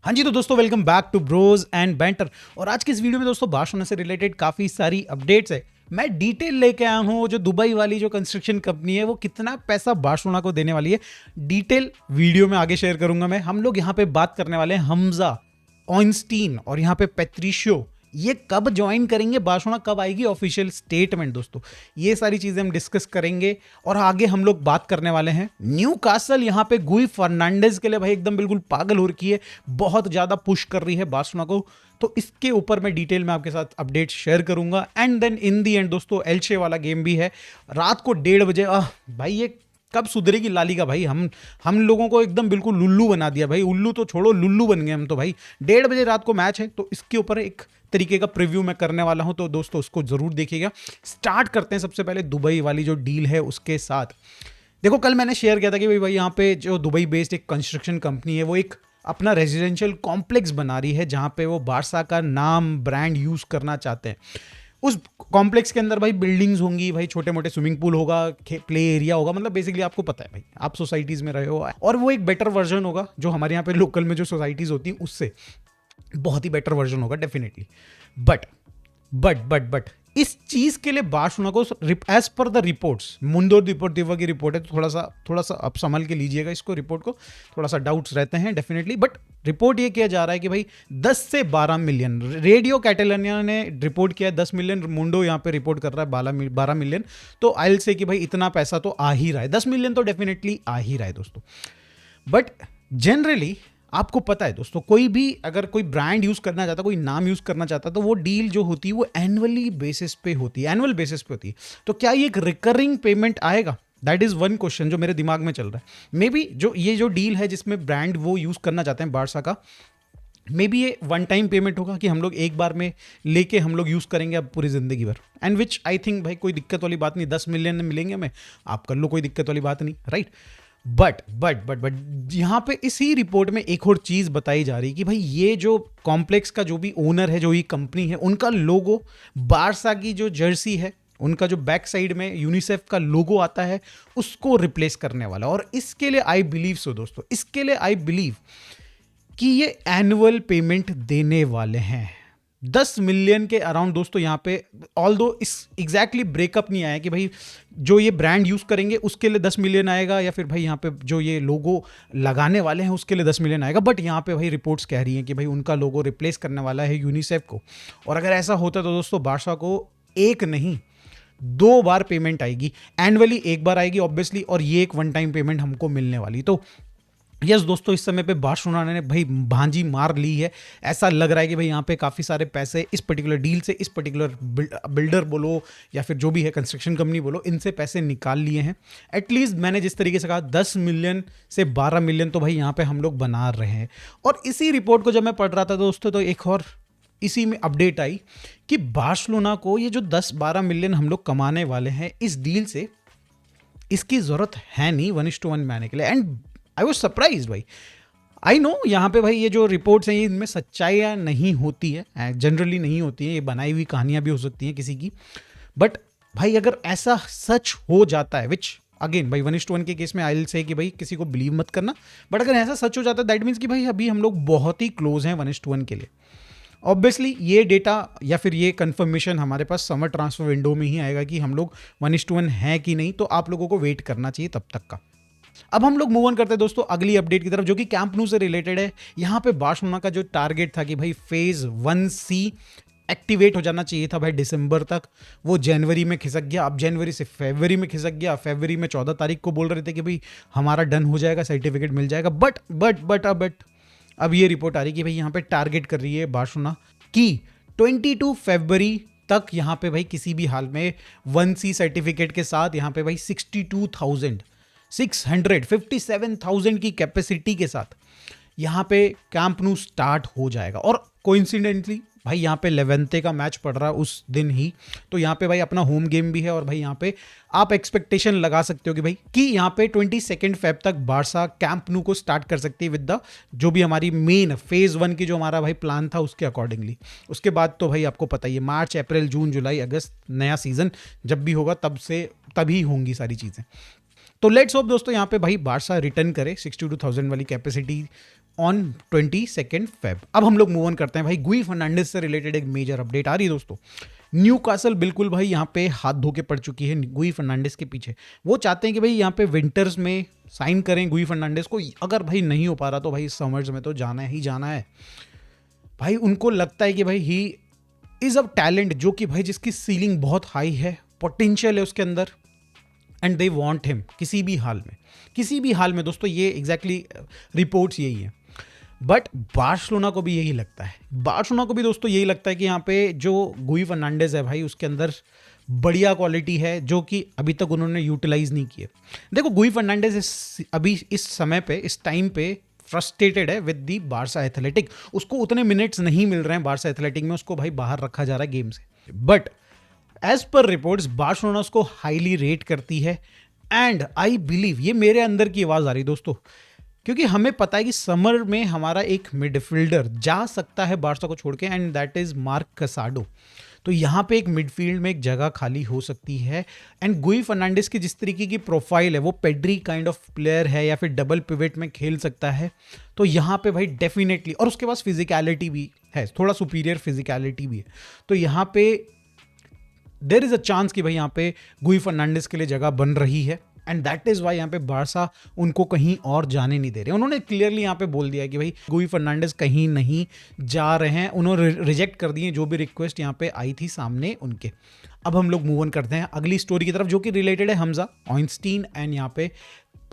हाँ जी, तो दोस्तों welcome back to Bros and Banter. और आज की इस वीडियो में दोस्तों बार्सिलोना से रिलेटेड काफ़ी सारी अपडेट्स है। मैं डिटेल लेके आया हूँ जो दुबई वाली जो कंस्ट्रक्शन कंपनी है वो कितना पैसा बार्सिलोना को देने वाली है। डिटेल वीडियो में आगे शेयर करूंगा मैं। हम लोग यहाँ पे बात करने वाले हैं हमजा, ऑइंस्टीन और यहाँ पे पेट्रिशियो, ये कब ज्वाइन करेंगे बार्सिलोना, कब आएगी ऑफिशियल स्टेटमेंट। दोस्तों ये सारी चीजें हम डिस्कस करेंगे और आगे हम लोग बात करने वाले हैं न्यू कासल। यहाँ पे गुई फर्नांडेज के लिए भाई एकदम बिल्कुल पागल हो रखी है, बहुत ज्यादा पुश कर रही है बार्सिलोना को। तो इसके ऊपर मैं डिटेल में आपके साथ अपडेट शेयर करूंगा। And then in the end दोस्तों एल्चे वाला गेम भी है रात को 1:30 बजे। भाई ये कब सुधरेगी लालिगा भाई। हम लोगों को एकदम बिल्कुल लुल्लू बना दिया भाई। उल्लू तो छोड़ो, लुल्लू बन गए हम तो भाई। 1:30 बजे रात को मैच है, तो इसके ऊपर एक तरीके का प्रीव्यू मैं करने वाला हूं, तो दोस्तों उसको जरूर देखिएगा। स्टार्ट करते हैं सबसे पहले दुबई वाली जो डील है उसके साथ। देखो कल मैंने शेयर किया था कि भाई यहाँ पे जो दुबई बेस्ड एक कंस्ट्रक्शन कंपनी है वो एक अपना रेजिडेंशियल कॉम्प्लेक्स बना रही है जहां पे वो बारसा का नाम ब्रांड यूज करना चाहते हैं। उस कॉम्प्लेक्स के अंदर भाई बिल्डिंग्स होंगी, भाई छोटे मोटे स्विमिंग पूल होगा, प्ले एरिया होगा, मतलब बेसिकली आपको पता है भाई, आप सोसाइटीज में रहे हो और वो एक बेटर वर्जन होगा जो हमारे यहाँ पे लोकल में जो सोसाइटीज होती हैं उससे बहुत ही बेटर वर्जन होगा डेफिनेटली। बट इस चीज के लिए बार्सिलोना को एज पर द रिपोर्ट्स, मुंडो डिपोर्टिवा की रिपोर्ट है, तो थोड़ा सा आप संभल के लीजिएगा इसको, रिपोर्ट को थोड़ा सा डाउट्स रहते हैं डेफिनेटली। बट रिपोर्ट ये किया जा रहा है कि भाई 10 से 12 मिलियन, रेडियो कैटेलानिया ने रिपोर्ट किया 10 मिलियन, मुंडो यहाँ पे रिपोर्ट कर रहा है 12 मिलियन। तो आई विल से कि भाई इतना पैसा तो आ ही रहा है, 10 मिलियन तो डेफिनेटली आ ही रहा है दोस्तों। बट जनरली आपको पता है दोस्तों, कोई भी अगर कोई ब्रांड यूज करना चाहता, कोई नाम यूज करना चाहता, तो वो डील जो होती है वो एनुअली बेसिस पे होती है, एनुअल बेसिस पे होती है। तो क्या ये एक रिकरिंग पेमेंट आएगा? दैट इज वन क्वेश्चन जो मेरे दिमाग में चल रहा है। मे बी जो ये जो डील है जिसमें ब्रांड वो यूज करना चाहते हैं बारसा का, मे बी ये वन टाइम पेमेंट होगा कि हम लोग एक बार में लेके हम लोग यूज करेंगे अब पूरी जिंदगी भर। एंड विच आई थिंक भाई कोई दिक्कत वाली बात नहीं, 10 मिलियन मिलेंगे हमें, आप कर लो, कोई दिक्कत वाली बात नहीं, राइट। बट यहां पे इसी रिपोर्ट में एक और चीज बताई जा रही है कि भाई ये जो कॉम्प्लेक्स का जो भी ओनर है, जो ये कंपनी है, उनका लोगो बारसा की जो जर्सी है, उनका जो बैक साइड में यूनिसेफ का लोगो आता है उसको रिप्लेस करने वाला। और इसके लिए आई बिलीव सो दोस्तों, इसके लिए आई बिलीव कि ये एनुअल पेमेंट देने वाले हैं 10 मिलियन के अराउंड दोस्तों। यहाँ पे ऑल दो इस एग्जैक्टली ब्रेकअप नहीं आया कि भाई जो ये ब्रांड यूज करेंगे उसके लिए 10 मिलियन आएगा या फिर भाई यहाँ पे जो ये लोगो लगाने वाले हैं उसके लिए 10 मिलियन आएगा। बट यहाँ पे भाई रिपोर्ट्स कह रही हैं कि भाई उनका लोगो रिप्लेस करने वाला है यूनिसेफ को। और अगर ऐसा होता तो दोस्तों बारसा को एक नहीं 2 बार पेमेंट आएगी, एनुअली एक बार आएगी ऑब्वियसली, और ये एक वन टाइम पेमेंट हमको मिलने वाली। तो यस दोस्तों, इस समय पे बार्सिलोना ने भाई भांजी मार ली है। ऐसा लग रहा है कि भाई यहाँ पे काफ़ी सारे पैसे इस पर्टिकुलर डील से, इस पर्टिकुलर बिल्डर बोलो या फिर जो भी है कंस्ट्रक्शन कंपनी बोलो, इनसे पैसे निकाल लिए हैं। एटलीस्ट मैंने जिस तरीके से कहा 10 मिलियन से 12 मिलियन तो भाई यहाँ पे हम लोग बना रहे हैं। और इसी रिपोर्ट को जब मैं पढ़ रहा था दोस्तों, तो एक और इसी में अपडेट आई कि बार्सिलोना को ये जो 10-12 मिलियन हम लोग कमाने वाले हैं इस डील से, इसकी ज़रूरत है नहीं 1:1 में आने के लिए। एंड आई वॉज सरप्राइज भाई। आई नो यहाँ पे भाई ये जो रिपोर्ट्स हैं इनमें सच्चाइयाँ नहीं होती है, जनरली नहीं होती है, ये बनाई हुई कहानियाँ भी हो सकती हैं किसी की। बट भाई अगर ऐसा सच हो जाता है, विच अगेन भाई 1:1 के केस में आई विल से कि भाई किसी को बिलीव मत करना, बट अगर ऐसा सच हो जाता है दैट मीन्स कि भाई अभी हम लोग बहुत ही क्लोज हैं 1:1 के लिए। ऑब्वियसली ये डेटा या फिर ये कंफर्मेशन हमारे पास समर ट्रांसफर विंडो में ही आएगा कि हम लोग 1:1 हैं कि नहीं, तो आप लोगों को वेट करना चाहिए तब तक का। अब हम लोग मूव ऑन करते हैं दोस्तों अगली अपडेट की तरफ, जो कि कैंप न्यू से रिलेटेड है। यहाँ पे बार्सिलोना का जो टारगेट था कि भाई फेज 1C एक्टिवेट हो जाना चाहिए था भाई दिसंबर तक, वो जनवरी में खिसक गया। अब जनवरी से फरवरी में खिसक गया। फरवरी में 14 तारीख को बोल रहे थे कि भाई हमारा डन हो जाएगा, सर्टिफिकेट मिल जाएगा। बट अब ये रिपोर्ट आ रही है कि भाई यहाँ पे टारगेट कर रही है बार्सिलोना कि 22 फरवरी तक यहाँ पे भाई किसी भी हाल में 1C सर्टिफिकेट के साथ यहाँ पे भाई 627,000 की कैपेसिटी के साथ यहाँ पे कैंप न्यू स्टार्ट हो जाएगा। और कोइंसिडेंटली भाई यहाँ पे लेवेंटे का मैच पड़ रहा है उस दिन ही, तो यहाँ पे भाई अपना होम गेम भी है। और भाई यहाँ पे आप एक्सपेक्टेशन लगा सकते हो कि भाई कि यहाँ पे 22 फेब तक बारसा कैंप न्यू को स्टार्ट कर सकती है विद द जो भी हमारी मेन फेज 1 की जो हमारा भाई प्लान था उसके अकॉर्डिंगली। उसके बाद तो भाई आपको पता ही है मार्च, अप्रैल, जून, जुलाई, अगस्त नया सीजन जब भी होगा तभी होंगी सारी चीज़ें। तो लेट्स होप दोस्तों यहाँ पे भाई बारसा रिटर्न करे 62,000 वाली कैपेसिटी ऑन 22 फेब। अब हम लोग मूव ऑन करते हैं भाई, गुई फर्नांडिस से रिलेटेड एक मेजर अपडेट आ रही है दोस्तों। न्यूकासल बिल्कुल भाई यहाँ पे हाथ धो के पड़ चुकी है गुई फर्नांडिस के पीछे। वो चाहते हैं कि भाई यहाँ पे विंटर्स में साइन करें गुई फर्नांडिस को, अगर भाई नहीं हो पा रहा तो भाई समर्स में तो जाना ही जाना है भाई। उनको लगता है कि भाई ही इज अ टैलेंट जो कि भाई जिसकी सीलिंग बहुत हाई है, पोटेंशियल है उसके अंदर, एंड दे वांट हिम किसी भी हाल में दोस्तों। ये एग्जैक्टली रिपोर्ट्स यही है। बट बार्सिलोना को भी यही लगता है, बार्सिलोना को भी दोस्तों यही लगता है कि यहाँ पे जो गुई फर्नांडिस है भाई उसके अंदर बढ़िया क्वालिटी है जो कि अभी तक उन्होंने यूटिलाइज नहीं किए। देखो गुई फर्नांडिस अभी इस समय पे इस टाइम पे फ्रस्ट्रेटेड है विद दी बारसा एथलेटिक। उसको उतने मिनट्स नहीं मिल रहे हैं बारसा एथलेटिक में, उसको भाई बाहर रखा जा रहा है गेम से। But as per reports Barcelona उसको हाईली रेट करती है, एंड आई बिलीव, ये मेरे अंदर की आवाज आ रही दोस्तों, क्योंकि हमें पता है कि समर में हमारा एक मिडफील्डर जा सकता है बार्सा को छोड़ के, एंड दैट इज मार्क कसाडो। तो यहाँ पे एक मिडफील्ड में एक जगह खाली हो सकती है, एंड गुई फर्नांडिस की जिस तरीके की प्रोफाइल है वो पेड्री काइंड ऑफ प्लेयर है या फिर डबल पिवट में खेल सकता है। तो यहाँ पे भाई डेफिनेटली, और उसके पास फिजिकलिटी भी है, थोड़ा सुपीरियर फिजिकलिटी भी है। तो यहाँ पे देयर इज अ चांस कि भाई यहाँ पे गुई फर्नांडिस के लिए जगह बन रही है, एंड दैट इज वाई यहाँ पे बारसा उनको कहीं और जाने नहीं दे रहे। उन्होंने क्लियरली यहाँ पे बोल दिया है कि भाई गुई फर्नांडिस कहीं नहीं जा रहे हैं, उन्होंने रिजेक्ट कर दिए जो भी रिक्वेस्ट यहाँ पे आई थी सामने उनके। अब हम लोग मूव ऑन करते हैं अगली स्टोरी की तरफ जो कि रिलेटेड है हमजा ऑइंस्टीन एंड यहाँ पे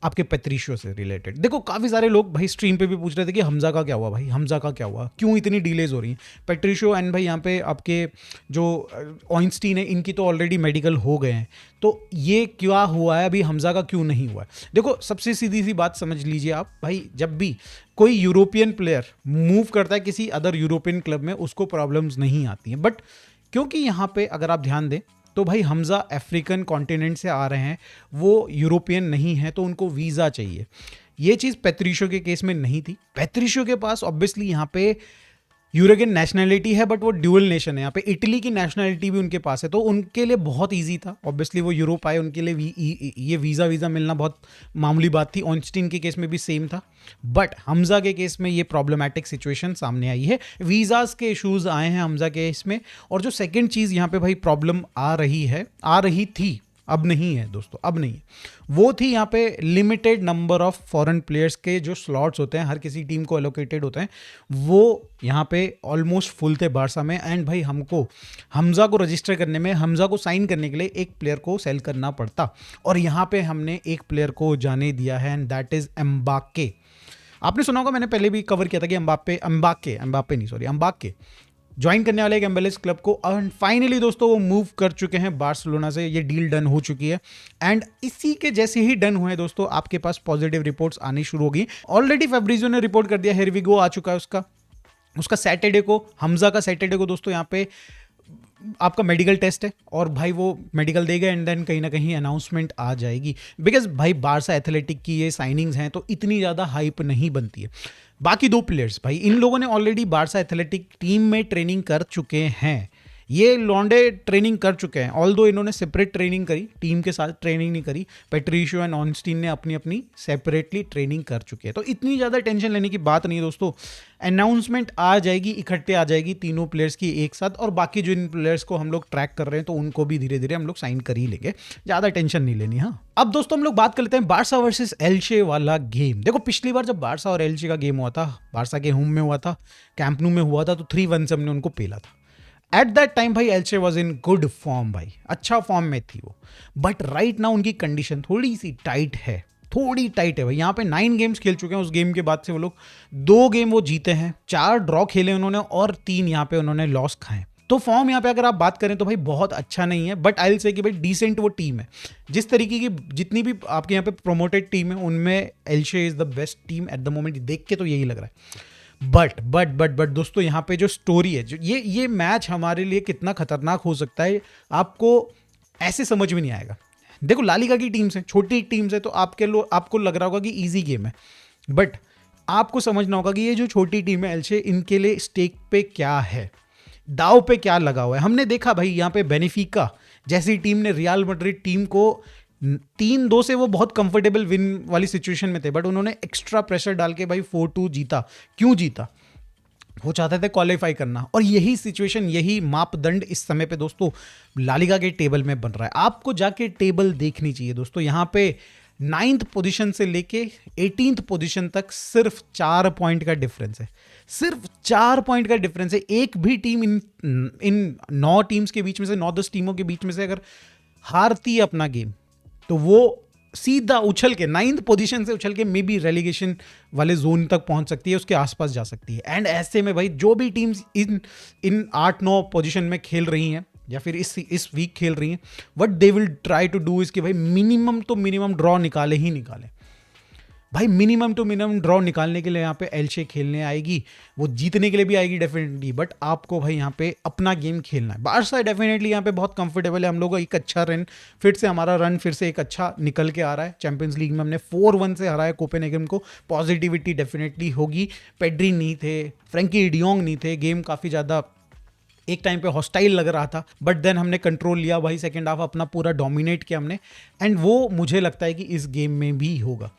आपके पेट्रिशियो से रिलेटेड। देखो काफ़ी सारे लोग भाई स्ट्रीम पे भी पूछ रहे थे कि हमजा का क्या हुआ भाई, हमजा का क्या हुआ, क्यों इतनी डिलेज हो रही हैं। पेट्रिशियो एंड भाई यहाँ पे आपके जो ऑइंस्टीन है इनकी तो ऑलरेडी मेडिकल हो गए हैं, तो ये क्या हुआ है अभी, हमजा का क्यों नहीं हुआ है। देखो सबसे सीधी सी बात समझ लीजिए आप भाई, जब भी कोई यूरोपियन प्लेयर मूव करता है किसी अदर यूरोपियन क्लब में उसको प्रॉब्लम्स नहीं आती हैं। बट क्योंकि यहाँ पे अगर आप ध्यान दें तो भाई हमजा अफ्रीकन कॉन्टिनेंट से आ रहे हैं, वो यूरोपियन नहीं है, तो उनको वीज़ा चाहिए। ये चीज़ पेट्रिशियो के केस में नहीं थी। पेट्रिशियो के पास ऑब्वियसली यहाँ पे यूरोपियन नेशनैलिटी है, बट वो ड्यूअल नेशन है, यहाँ पे इटली की नेशनैलिटी भी उनके पास है, तो उनके लिए बहुत ईजी था। ऑब्वियसली वो यूरोप आए, उनके लिए ये वीज़ा मिलना बहुत मामूली बात थी। ऑइंस्टीन के केस में भी सेम था, बट हमजा के केस में ये प्रॉब्लमैटिक सिचुएशन सामने आई है, वीज़ाज के इशूज़ आए हैं हमजा के इसमें। और जो सेकेंड चीज़ यहाँ पे भाई प्रॉब्लम आ रही थी, अब नहीं है दोस्तों, अब नहीं है, वो थी यहाँ पे limited number of foreign players के जो स्लॉट्स होते हैं हर किसी टीम को एलोकेटेड होते हैं, वो यहाँ पे ऑलमोस्ट फुल थे बारसा में। एंड भाई हमको हमजा को रजिस्टर करने में, हमजा को साइन करने के लिए एक प्लेयर को सेल करना पड़ता, और यहाँ पे हमने एक प्लेयर को जाने दिया है, एंड दैट इज एम्बाके। आपने सुना होगा, मैंने पहले भी कवर किया था कि एम्बाके ज्वाइन करने वाले एक एमएलएस क्लब को, एंड फाइनली दोस्तों वो मूव कर चुके हैं बार्सिलोना से, ये डील डन हो चुकी है। एंड इसी के जैसे ही डन हुए दोस्तों आपके पास पॉजिटिव रिपोर्ट्स आनी शुरू हो गई। ऑलरेडी फेब्रिजियो ने रिपोर्ट कर दिया, हियर वी गो आ चुका है उसका सैटरडे को, हमजा का सैटरडे को दोस्तों यहाँ पे आपका मेडिकल टेस्ट है, और भाई वो मेडिकल देगा, एंड देन कहीं ना कहीं अनाउंसमेंट आ जाएगी। बिकॉज भाई बारसा एथलेटिक की ये साइनिंग्स हैं तो इतनी ज़्यादा हाइप नहीं बनती है। बाकी दो प्लेयर्स भाई, इन लोगों ने ऑलरेडी बारसा एथलेटिक टीम में ट्रेनिंग कर चुके हैं, ये लॉन्डे ट्रेनिंग कर चुके हैं, ऑल्दो इन्होंने सेपरेट ट्रेनिंग करी, टीम के साथ ट्रेनिंग नहीं करी। पेट्रिशियो एंड ऑइंस्टीन ने अपनी अपनी सेपरेटली ट्रेनिंग कर चुके हैं, तो इतनी ज़्यादा टेंशन लेने की बात नहीं है दोस्तों। अनाउंसमेंट आ जाएगी, इकट्ठे आ जाएगी तीनों प्लेयर्स की एक साथ, और बाकी जो इन प्लेयर्स को हम लोग ट्रैक कर रहे हैं तो उनको भी धीरे धीरे हम लोग साइन कर ही लेंगे, ज़्यादा टेंशन नहीं लेनी। हाँ, अब दोस्तों हम लोग बात कर लेते हैं बारसा वर्सेस एल्चे वाला गेम। देखो पिछली बार जब बारसा और एल्चे का गेम हुआ था, बारसा के होम में हुआ था, कैंप न्यू में हुआ था, तो 3-1 से हमने उनको पेला था। एट दैट टाइम भाई एल्चे वॉज इन गुड फॉर्म, भाई अच्छा फॉर्म में थी वो, बट राइट नाउ उनकी कंडीशन थोड़ी सी टाइट है, भाई। यहाँ पे 9 गेम्स खेल चुके हैं, उस गेम के बाद से वो लोग 2 गेम वो जीते हैं, 4 ड्रॉ खेले उन्होंने, और 3 यहाँ पे उन्होंने लॉस खाए। तो फॉर्म यहाँ पे अगर आप बात करें तो भाई बहुत अच्छा नहीं है, बट आई विल से कि भाई डिसेंट वो टीम है। जिस तरीके की जितनी भी आपके यहाँ पे प्रोमोटेड टीम है उनमें एल्चे is the best team at the moment, देख के तो यही लग रहा है। बट दोस्तों यहाँ पे जो स्टोरी है, जो ये मैच हमारे लिए कितना खतरनाक हो सकता है आपको ऐसे समझ में नहीं आएगा। देखो लालिगा की टीम्स हैं, छोटी टीम्स है, तो आपको लग रहा होगा कि इजी गेम है, बट आपको समझना होगा कि ये जो छोटी टीम है एल्चे, इनके लिए स्टेक पे क्या है, दाव पे क्या लगा हुआ है। हमने देखा भाई यहाँ पे बेनिफिका जैसी टीम ने रियल मैड्रिड टीम को 3-2 से वो बहुत कंफर्टेबल विन वाली सिचुएशन में थे, बट उन्होंने एक्स्ट्रा प्रेशर डाल के भाई 4-2 जीता। क्यों जीता? वो चाहते थे क्वालिफाई करना, और यही सिचुएशन, यही मापदंड इस समय पे दोस्तों ला लीगा के टेबल में बन रहा है। आपको जाके टेबल देखनी चाहिए दोस्तों। यहाँ पे 9th पोजीशन से लेके 18th पोजीशन तक सिर्फ 4 पॉइंट का डिफरेंस है, सिर्फ 4 पॉइंट का डिफरेंस है। एक भी टीम इन 9 टीम्स के बीच में से, 9-10 टीमों के बीच में से अगर हारती है अपना गेम, तो वो सीधा उछल के 9th पोजीशन से उछल के मे बी रेलीगेशन वाले जोन तक पहुंच सकती है, उसके आसपास जा सकती है। एंड ऐसे में भाई जो भी टीम्स इन 8-9 पोजीशन में खेल रही हैं या फिर इस वीक खेल रही हैं, what they will try to do is कि भाई मिनिमम तो मिनिमम ड्रॉ निकाले ही निकाले। भाई मिनिमम टू मिनिमम ड्रॉ निकालने के लिए यहाँ पे एलशे खेलने आएगी, वो जीतने के लिए भी आएगी डेफिनेटली, बट आपको भाई यहाँ पे अपना गेम खेलना है। बारसा डेफिनेटली यहाँ पे बहुत कंफर्टेबल है, हम लोग एक अच्छा रन फिर से, हमारा रन फिर से एक अच्छा निकल के आ रहा है। चैंपियंस लीग में हमने 4-1 से हराया कोपेनहेगन को, पॉजिटिविटी डेफिनेटली होगी। पेड्री नहीं थे, फ्रैंकी डियोंग नहीं थे, गेम काफ़ी ज़्यादा एक टाइम पे हॉस्टाइल लग रहा था, बट देन हमने कंट्रोल लिया भाई, सेकेंड हाफ अपना पूरा डोमिनेट किया हमने, एंड वो मुझे लगता है कि इस गेम में भी होगा।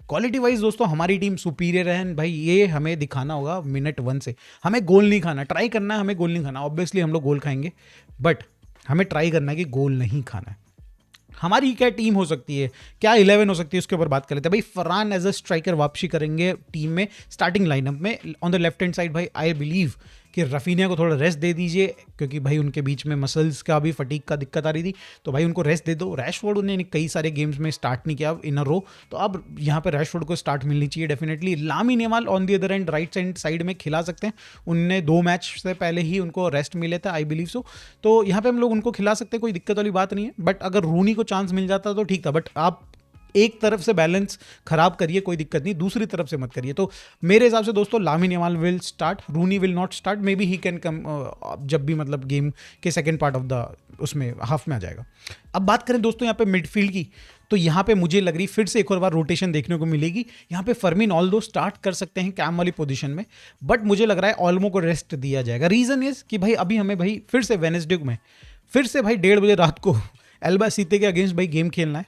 क्वालिटी वाइज दोस्तों हमारी टीम सुपीरियर है भाई, ये हमें दिखाना होगा मिनट 1 से। हमें गोल नहीं खाना, ट्राई करना है, हमें गोल नहीं खाना। ऑब्वियसली हम लोग गोल खाएंगे, बट हमें ट्राई करना है कि गोल नहीं खाना है। हमारी क्या टीम हो सकती है, क्या 11 हो सकती है, उसके ऊपर बात कर लेते हैं भाई। फरहान एज अ स्ट्राइकर वापसी करेंगे टीम में, स्टार्टिंग लाइनअप में। On the left hand side भाई आई बिलीव कि रफीनिया को थोड़ा रेस्ट दे दीजिए, क्योंकि भाई उनके बीच में मसल्स का भी फटीक का दिक्कत आ रही थी, तो भाई उनको रेस्ट दे दो। रैशफोर्ड उन्होंने कई सारे गेम्स में स्टार्ट नहीं किया इन अ रो, तो अब यहाँ पे रैशफोर्ड को स्टार्ट मिलनी चाहिए definitely. Lamine Yamal on the other and right hand side में खिला सकते हैं, उनने 2 मैच से पहले ही उनको रेस्ट मिले थे आई बिलीव सो, तो यहाँ पे हम लोग उनको खिला सकते हैं, कोई दिक्कत वाली बात नहीं है। बट अगर रूनी को चांस मिल जाता तो ठीक था, बट आप एक तरफ से बैलेंस खराब करिए, कोई दिक्कत नहीं, दूसरी तरफ से मत करिए। तो मेरे हिसाब से दोस्तों Lamine Yamal will start, Rooney will not start, maybe he can come जब भी मतलब गेम के सेकंड पार्ट ऑफ द उसमें हाफ में आ जाएगा। अब बात करें दोस्तों यहाँ पे मिडफील्ड की, तो यहाँ पे मुझे लग रही फिर से एक और बार रोटेशन देखने को मिलेगी। यहाँ पे फर्मिन ऑल्दो स्टार्ट कर सकते हैं कैम वाली पोजीशन में, बट मुझे लग रहा है ऑल्मो को रेस्ट दिया जाएगा। रीजन इज कि भाई अभी हमें भाई फिर से वेडनेसडे में फिर से भाई 1:30 बजे रात को एल्बासीते के अगेंस्ट भाई गेम खेलना है,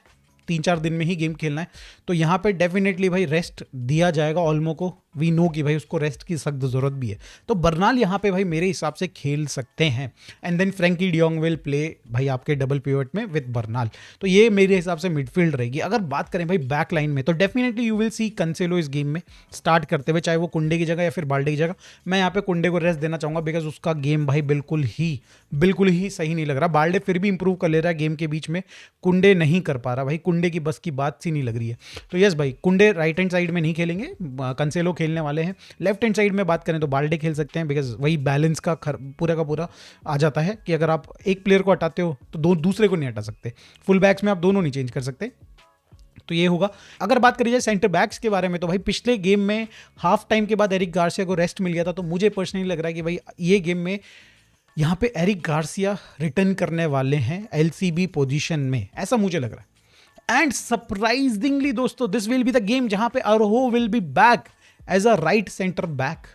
3-4 दिन में ही गेम खेलना है, तो यहाँ पे डेफिनेटली भाई रेस्ट दिया जाएगा ऑल्मो को। वी नो कि भाई उसको रेस्ट की सख्त ज़रूरत भी है, तो बर्नाल यहाँ पे भाई मेरे हिसाब से खेल सकते हैं। And then Frenkie de Jong will play भाई आपके डबल पिवट में विद बर्नाल, तो ये मेरे हिसाब से मिडफील्ड रहेगी। अगर बात करें भाई बैक लाइन में, तो डेफिनेटली यू विल सी कंसेलो इस गेम में स्टार्ट करते हुए, चाहे वो कुंडे की जगह या फिर बाल्डे की जगह। मैं यहाँ पे कुंडे को रेस्ट देना चाहूँगा, बिकॉज उसका गेम भाई बिल्कुल ही सही नहीं लग रहा। बाल्डे फिर भी इंप्रूव कर ले रहा है गेम के बीच में, कुंडे नहीं कर पा रहा भाई, कुंडे की बस की बात सी नहीं लग रही है। तो यस भाई, कुंडे राइट हैंड साइड में नहीं खेलेंगे, कंसेलो खेलने वाले हैं। लेफ्ट हैंड साइड में बात करें तो बाल्डे खेल सकते हैं, बिकॉज वही बैलेंस का पूरा आ जाता है कि अगर आप एक प्लेयर को हटाते हो तो दूसरे को नहीं हटा सकते। फुल बैक्स में आप दोनों नहीं चेंज कर सकते, तो ये होगा। अगर बात करी जाए सेंटर बैक्स के बारे में, तो भाई पिछले गेम में हाफ टाइम के बाद एरिक गार्सिया को रेस्ट मिल गया था, तो मुझे पर्सनली लग रहा है कि भाई ये गेम में यहाँ पे एरिक गार्सिया रिटर्न करने वाले हैं एलसीबी पोजीशन में, ऐसा मुझे लग रहा है। एंड सरप्राइजिंगली दोस्तों this will be the game जहां पे Araujo will be back as a right centre back,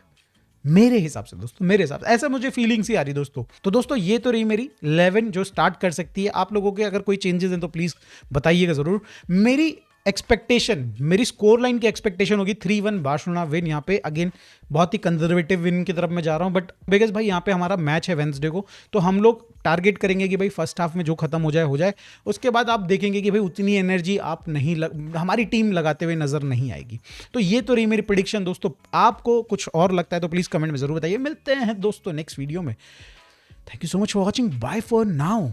मेरे हिसाब से दोस्तों, मेरे हिसाब से ऐसा मुझे फीलिंग सी आ रही दोस्तों। तो दोस्तों ये तो रही मेरी 11 जो स्टार्ट कर सकती है। आप लोगों के अगर कोई चेंजेस हैं तो प्लीज बताइएगा जरूर। मेरी एक्सपेक्टेशन, मेरी स्कोर लाइन की एक्सपेक्टेशन होगी 3-1 बार्सिलोना विन। यहाँ पे अगेन बहुत ही कंजर्वेटिव विन की तरफ मैं जा रहा हूँ, बट बिकॉज भाई यहाँ पे हमारा मैच है वेडनेसडे को, तो हम लोग टारगेट करेंगे कि भाई फर्स्ट हाफ में जो खत्म हो जाए, उसके बाद आप देखेंगे कि भाई उतनी एनर्जी आप हमारी टीम लगाते हुए नजर नहीं आएगी। तो ये तो रही मेरी प्रेडिक्शन दोस्तों। आपको कुछ और लगता है तो प्लीज कमेंट में जरूर बताइए। मिलते हैं दोस्तों नेक्स्ट वीडियो में। Thank you so much for watching, bye for now.